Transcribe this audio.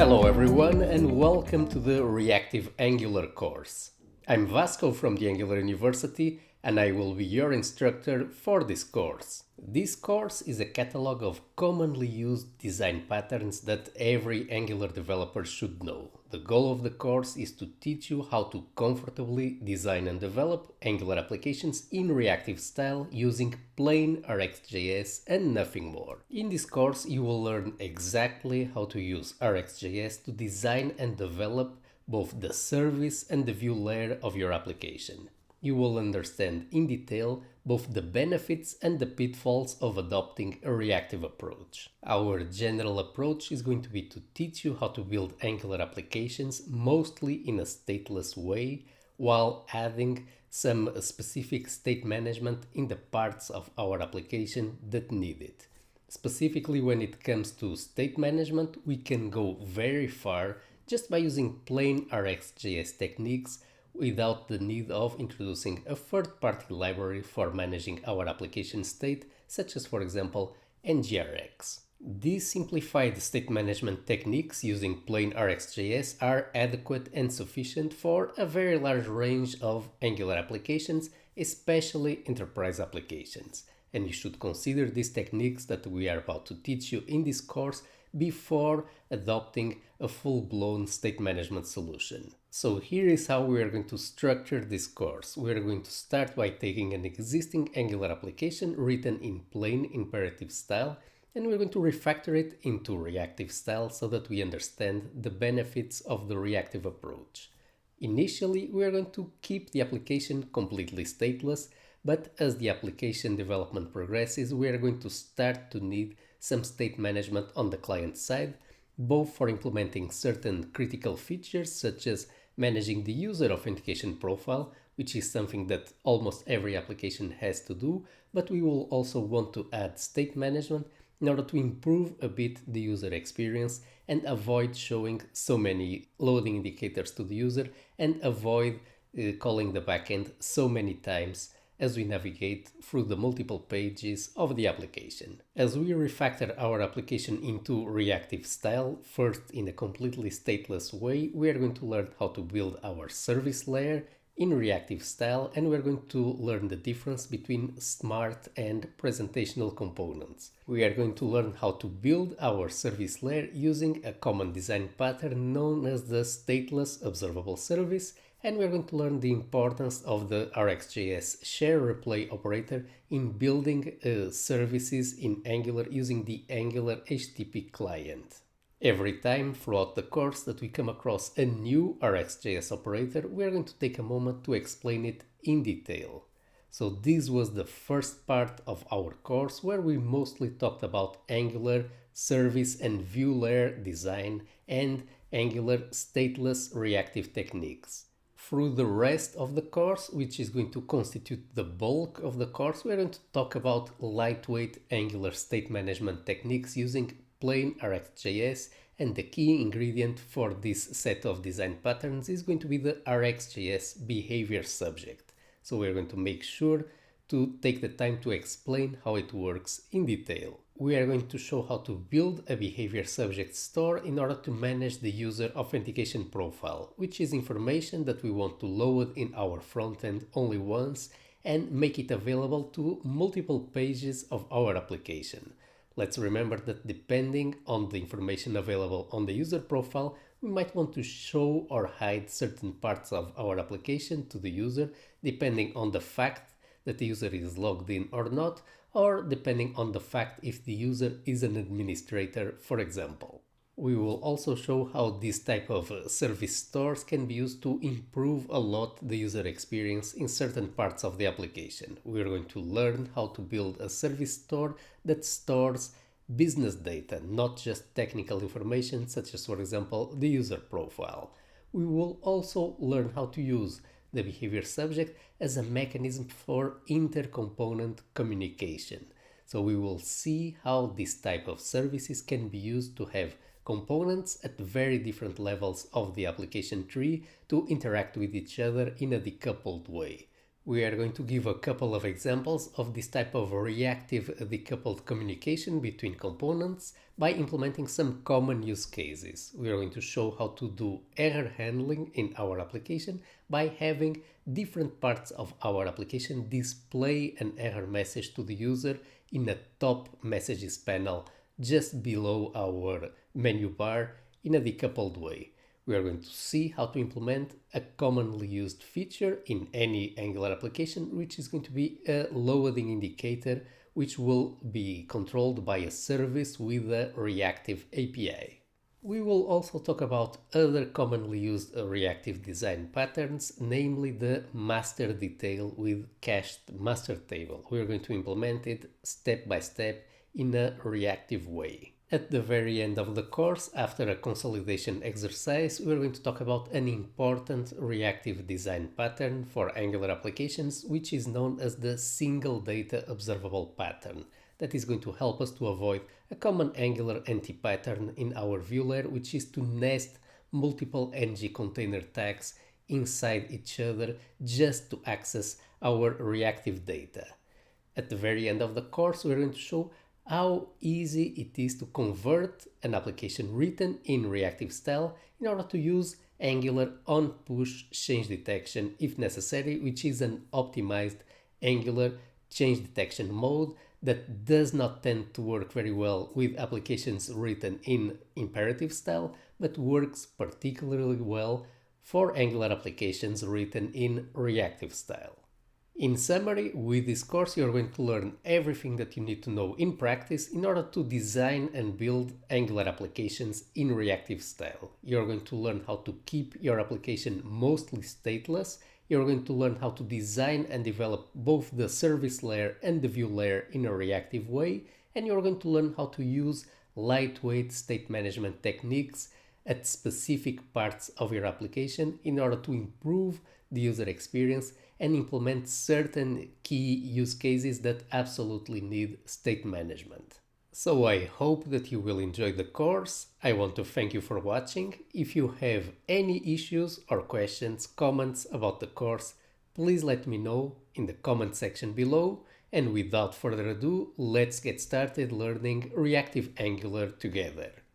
Hello everyone and welcome to the Reactive Angular course. I'm Vasco from the Angular University and I will be your instructor for this course. This course is a catalog of commonly used design patterns that every Angular developer should know. The goal of the course is to teach you how to comfortably design and develop Angular applications in reactive style using plain RxJS and nothing more. In this course, you will learn exactly how to use RxJS to design and develop both the service and the view layer of your application. You will understand in detail both the benefits and the pitfalls of adopting a reactive approach. Our general approach is going to be to teach you how to build Angular applications mostly in a stateless way, while adding some specific state management in the parts of our application that need it. Specifically, when it comes to state management, we can go very far just by using plain RxJS techniques without the need of introducing a third-party library for managing our application state, such as, for example, NGRX. These simplified state management techniques using plain RxJS are adequate and sufficient for a very large range of Angular applications, especially enterprise applications. And you should consider these techniques that we are about to teach you in this course before adopting a full-blown state management solution. So here is how we are going to structure this course. We are going to start by taking an existing Angular application written in plain imperative style, and we're going to refactor it into reactive style so that we understand the benefits of the reactive approach. Initially, we are going to keep the application completely stateless, but as the application development progresses, we are going to start to need some state management on the client side, both for implementing certain critical features such as managing the user authentication profile, which is something that almost every application has to do, but we will also want to add state management in order to improve a bit the user experience and avoid showing so many loading indicators to the user and avoid calling the backend so many times as we navigate through the multiple pages of the application. As we refactor our application into reactive style, first in a completely stateless way, we are going to learn how to build our service layer in reactive style, and we're going to learn the difference between smart and presentational components. We are going to learn how to build our service layer using a common design pattern known as the stateless observable service, and we're going to learn the importance of the RxJS share replay operator in building services in Angular using the Angular HTTP client. Every time throughout the course that we come across a new RxJS operator, we are going to take a moment to explain it in detail. So this was the first part of our course where we mostly talked about Angular service and view layer design and Angular stateless reactive techniques. Through the rest of the course, which is going to constitute the bulk of the course, we're going to talk about lightweight Angular state management techniques using plain RxJS, and the key ingredient for this set of design patterns is going to be the RxJS behavior subject. So we're going to make sure to take the time to explain how it works in detail. We are going to show how to build a behavior subject store in order to manage the user authentication profile, which is information that we want to load in our frontend only once and make it available to multiple pages of our application. Let's remember that depending on the information available on the user profile, we might want to show or hide certain parts of our application to the user, depending on the fact that the user is logged in or not, or depending on the fact if the user is an administrator, for example. We will also show how this type of service stores can be used to improve a lot the user experience in certain parts of the application. We are going to learn how to build a service store that stores business data, not just technical information such as, for example, the user profile. We will also learn how to use the behavior subject as a mechanism for inter-component communication. So we will see how this type of services can be used to have components at very different levels of the application tree to interact with each other in a decoupled way. We are going to give a couple of examples of this type of reactive decoupled communication between components by implementing some common use cases. We are going to show how to do error handling in our application by having different parts of our application display an error message to the user in a top messages panel just below our menu bar in a decoupled way. We are going to see how to implement a commonly used feature in any Angular application, which is going to be a loading indicator, which will be controlled by a service with a reactive API. We will also talk about other commonly used reactive design patterns, namely the master detail with cached master table. We are going to implement it step by step in a reactive way. At the very end of the course, after a consolidation exercise, we are going to talk about an important reactive design pattern for Angular applications, which is known as the single data observable pattern. That is going to help us to avoid a common Angular anti-pattern in our view layer, which is to nest multiple ng container tags inside each other just to access our reactive data. At the very end of the course, we're going to show how easy it is to convert an application written in reactive style in order to use Angular on-push change detection if necessary, which is an optimized Angular change detection mode that does not tend to work very well with applications written in imperative style, but works particularly well for Angular applications written in reactive style. In summary, with this course you are going to learn everything that you need to know in practice in order to design and build Angular applications in reactive style. You are going to learn how to keep your application mostly stateless. You are going to learn how to design and develop both the service layer and the view layer in a reactive way, and you are going to learn how to use lightweight state management techniques at specific parts of your application in order to improve the user experience and implement certain key use cases that absolutely need state management. So I hope that you will enjoy the course. I want to thank you for watching. If you have any issues or questions, comments about the course, please let me know in the comment section below. And without further ado, let's get started learning Reactive Angular together.